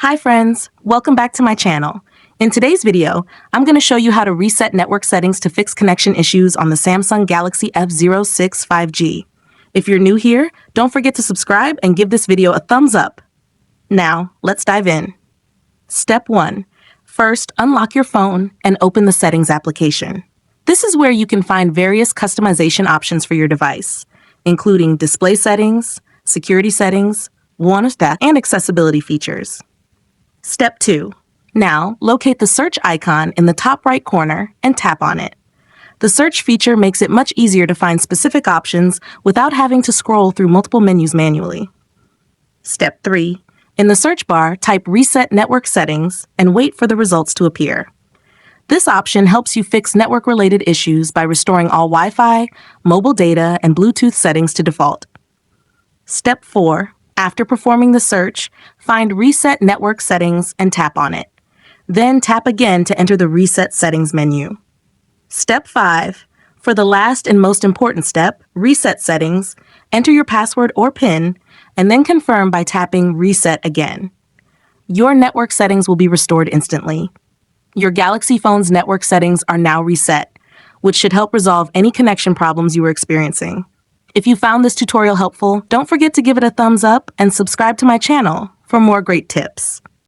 Hi friends, welcome back to my channel. In today's video, I'm going to show you how to reset network settings to fix connection issues on the Samsung Galaxy F06 5G. If you're new here, don't forget to subscribe and give this video a thumbs up. Now, let's dive in. Step 1. First, unlock your phone and open the Settings application. This is where you can find various customization options for your device, including display settings, security settings, one stack, and accessibility features. Step 2. Now, locate the search icon in the top right corner and tap on it. The search feature makes it much easier to find specific options without having to scroll through multiple menus manually. Step 3. In the search bar, type Reset Network Settings and wait for the results to appear. This option helps you fix network-related issues by restoring all Wi-Fi, mobile data, and Bluetooth settings to default. Step 4. After performing the search, find Reset Network Settings and tap on it. Then tap again to enter the Reset Settings menu. Step 5. For the last and most important step, Reset Settings, enter your password or PIN, and then confirm by tapping Reset again. Your network settings will be restored instantly. Your Galaxy phone's network settings are now reset, which should help resolve any connection problems you were experiencing. If you found this tutorial helpful, don't forget to give it a thumbs up and subscribe to my channel for more great tips.